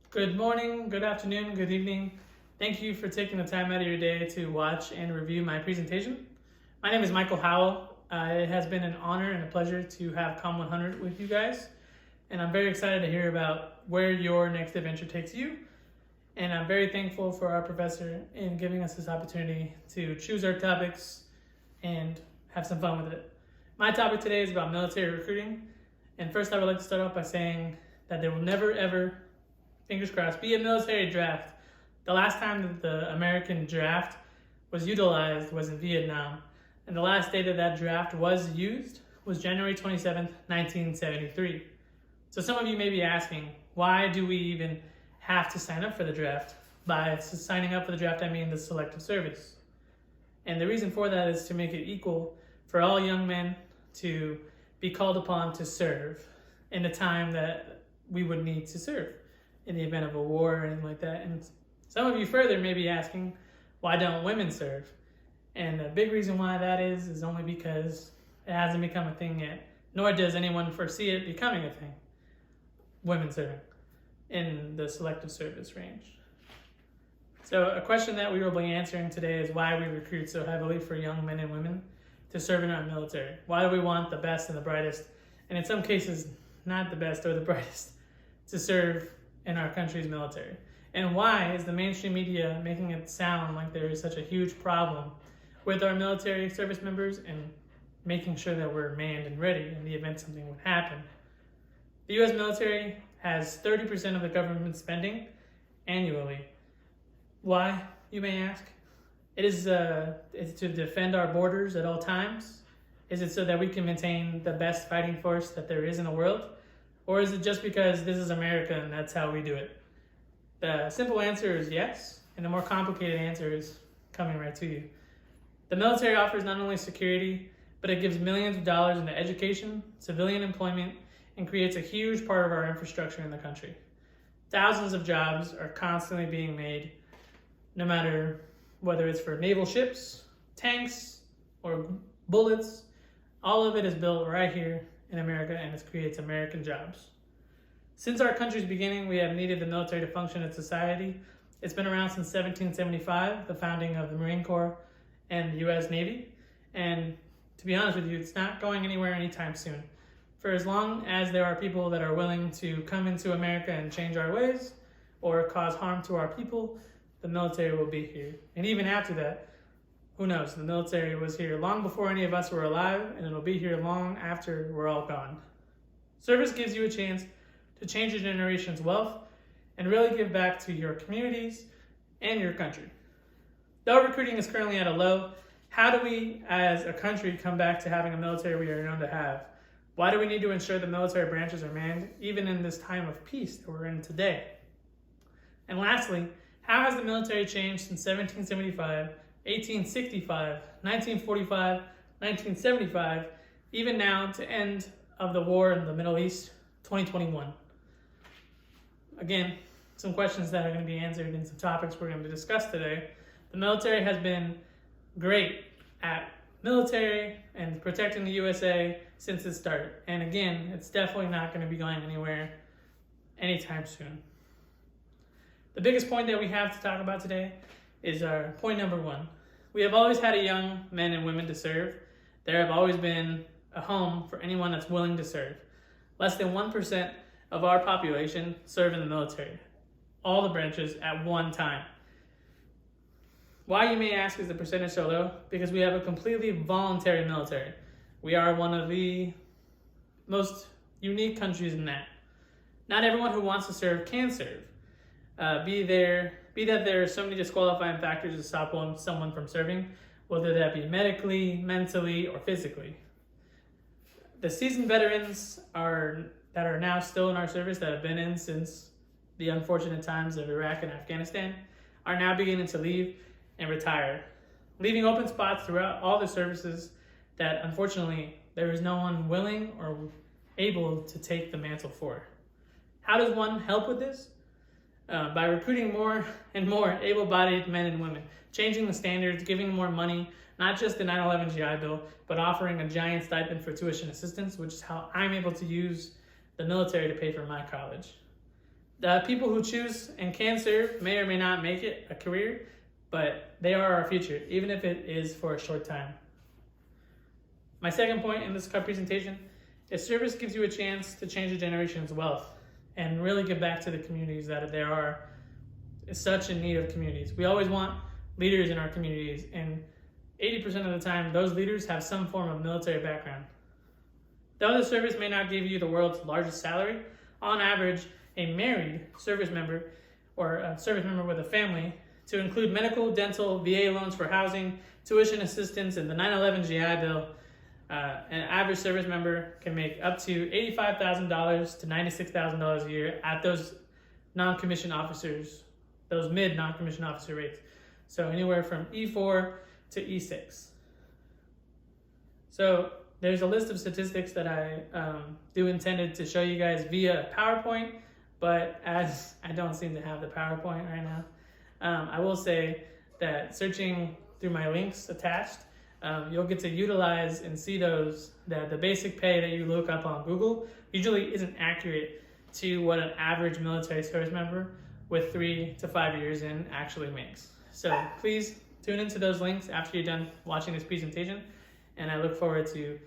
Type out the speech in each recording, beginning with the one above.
Good morning, good afternoon, good evening. Thank you for taking the time out of your day to watch and review my presentation. My name is Michael Howell. It has been an honor and a pleasure to have COM100 with you guys. And I'm very excited to hear about where your next adventure takes you. And I'm very thankful for our professor in giving us this opportunity to choose our topics and have some fun with it. My topic today is about military recruiting. And first I would like to start off by saying that there will never ever, fingers crossed, be a military draft. The last time that the American draft was utilized was in Vietnam. And the last day that that draft was used was January 27th, 1973. So some of you may be asking, why do we even have to sign up for the draft? By signing up for the draft, I mean the selective service. And the reason for that is to make it equal for all young men to be called upon to serve in the time that we would need to serve in the event of a war or anything like that. And some of you further may be asking, why don't women serve? And the big reason why that is only because it hasn't become a thing yet, nor does anyone foresee it becoming a thing, women serving in the selective service range. So a question that we will be answering today is why we recruit so heavily for young men and women to serve in our military. Why do we want the best and the brightest, and in some cases, not the best or the brightest, to serve in our country's military? And why is the mainstream media making it sound like there is such a huge problem with our military service members and making sure that we're manned and ready in the event something would happen? The U.S. military has 30% of the government spending annually. Why, you may ask? It's to defend our borders at all times? Is it so that we can maintain the best fighting force that there is in the world? Or is it just because this is America and that's how we do it? The simple answer is yes, and the more complicated answer is coming right to you. The military offers not only security, but it gives millions of dollars into education, civilian employment, and creates a huge part of our infrastructure in the country. Thousands of jobs are constantly being made, no matter whether it's for naval ships, tanks, or bullets. All of it is built right here in America, and it creates American jobs. Since our country's beginning, we have needed the military to function in society. It's been around since 1775, the founding of the Marine Corps and the U.S. Navy. And to be honest with you, it's not going anywhere anytime soon. For as long as there are people that are willing to come into America and change our ways or cause harm to our people, the military will be here. And even after that, who knows? The military was here long before any of us were alive, and it'll be here long after we're all gone. Service gives you a chance to change your generation's wealth and really give back to your communities and your country. Though recruiting is currently at a low, how do we as a country come back to having a military we are known to have? Why do we need to ensure the military branches are manned even in this time of peace that we're in today? And lastly, how has the military changed since 1775, 1865, 1945, 1975, even now to end of the war in the Middle East, 2021? Again, some questions that are going to be answered and some topics we're going to discuss today. The military has been great at military and protecting the USA since its start. And again, it's definitely not going to be going anywhere anytime soon. The biggest point that we have to talk about today is our point number one. We have always had a young men and women to serve. There have always been a home for anyone that's willing to serve. Less than 1% of our population serve in the military, all the branches at one time. Why, you may ask, is the percentage so low? Because we have a completely voluntary military. We are one of the most unique countries in that. Not everyone who wants to serve can serve. Be that there are so many disqualifying factors to stop someone from serving, whether that be medically, mentally, or physically. The seasoned veterans that are now still in our service, that have been in since the unfortunate times of Iraq and Afghanistan, are now beginning to leave and retire, leaving open spots throughout all the services that unfortunately there is no one willing or able to take the mantle for. How does one help with this? By recruiting more and more able-bodied men and women, changing the standards, giving more money, not just the 9/11 GI Bill, but offering a giant stipend for tuition assistance, which is how I'm able to use the military to pay for my college. The people who choose and can serve may or may not make it a career, but they are our future, even if it is for a short time. My second point in this presentation is service gives you a chance to change a generation's wealth and really give back to the communities that there are such in need of communities. We always want leaders in our communities, and 80% of the time, those leaders have some form of military background. Though the service may not give you the world's largest salary, on average, a married service member or a service member with a family, to include medical, dental, VA loans for housing, tuition assistance, and the 9/11 GI Bill, an average service member can make up to $85,000 to $96,000 a year at those non-commissioned officers, those mid non-commissioned officer rates. So anywhere from E4 to E6. So there's a list of statistics that I intended to show you guys via PowerPoint, but as I don't seem to have the PowerPoint right now, I will say that searching through my links attached, you'll get to utilize and see those, that the basic pay that you look up on Google usually isn't accurate to what an average military service member with 3 to 5 years in actually makes. So please tune into those links after you're done watching this presentation, and I look forward to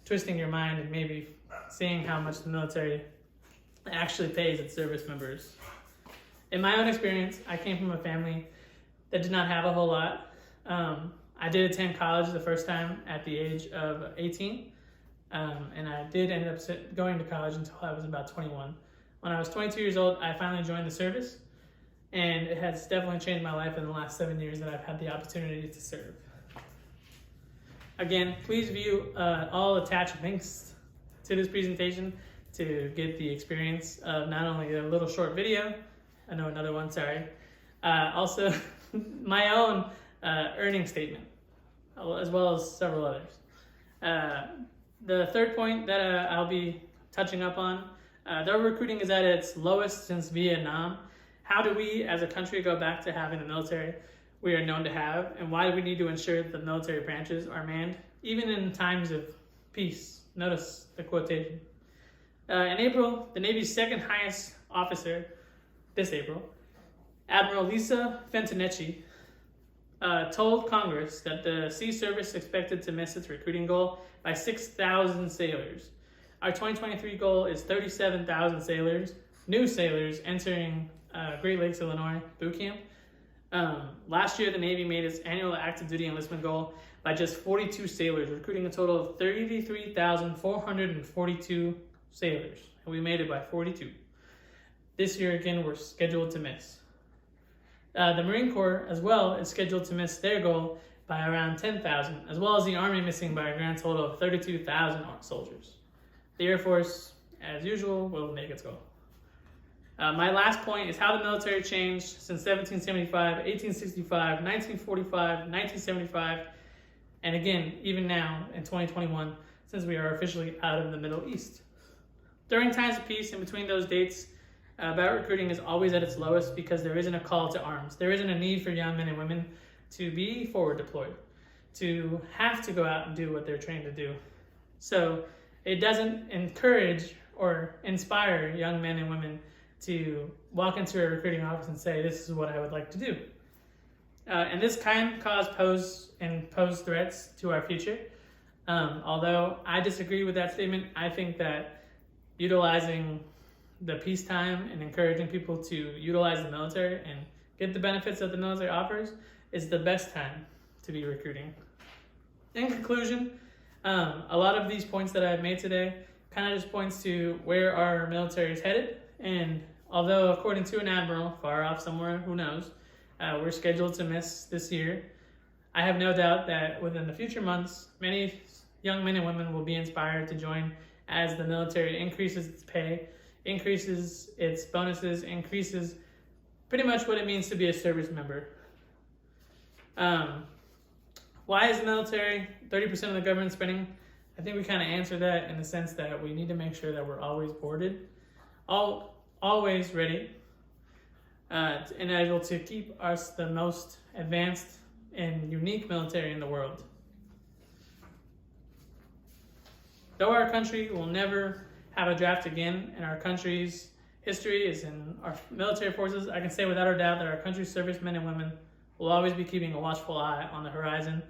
twisting your mind and maybe seeing how much the military actually pays its service members. In my own experience, I came from a family that did not have a whole lot. I did attend college the first time at the age of 18, and I did end up going to college until I was about 21. When I was 22 years old, I finally joined the service, and it has definitely changed my life in the last 7 years that I've had the opportunity to serve. Again, please view all attached links to this presentation to get the experience of not only a little short video, I know another one, sorry, also my own earning statement, as well as several others. The third point that I'll be touching up on, though recruiting is at its lowest since Vietnam, how do we as a country go back to having the military we are known to have, and why do we need to ensure that the military branches are manned, even in times of peace? Notice the quotation. In April, the Navy's second highest officer, this April, Admiral Lisa Fentonecci, told Congress that the Sea Service expected to miss its recruiting goal by 6,000 sailors. Our 2023 goal is 37,000 sailors, new sailors entering Great Lakes, Illinois boot camp. Last year, the Navy made its annual active duty enlistment goal by just 42 sailors, recruiting a total of 33,442 sailors, and we made it by 42. This year, again, we're scheduled to miss. The Marine Corps, as well, is scheduled to miss their goal by around 10,000, as well as the Army missing by a grand total of 32,000 soldiers. The Air Force, as usual, will make its goal. My last point is how the military changed since 1775, 1865, 1945, 1975, and again, even now in 2021, since we are officially out of the Middle East. During times of peace, in between those dates, about recruiting is always at its lowest because there isn't a call to arms. There isn't a need for young men and women to be forward deployed, to have to go out and do what they're trained to do. So it doesn't encourage or inspire young men and women to walk into a recruiting office and say, this is what I would like to do. And this can pose threats to our future. Although I disagree with that statement, I think that utilizing the peacetime and encouraging people to utilize the military and get the benefits that the military offers is the best time to be recruiting. In conclusion, a lot of these points that I've made today kind of just points to where our military is headed. And although according to an admiral, far off somewhere, who knows, we're scheduled to miss this year, I have no doubt that within the future months, many young men and women will be inspired to join as the military increases its pay, increases its bonuses, increases pretty much what it means to be a service member. Why is the military 30% of the government spending? I think we kind of answered that in the sense that we need to make sure that we're always boarded, always ready, and able to keep us the most advanced and unique military in the world. Though our country will never have a draft again in our country's history is in our military forces, I can say without a doubt that our country's servicemen and women will always be keeping a watchful eye on the horizon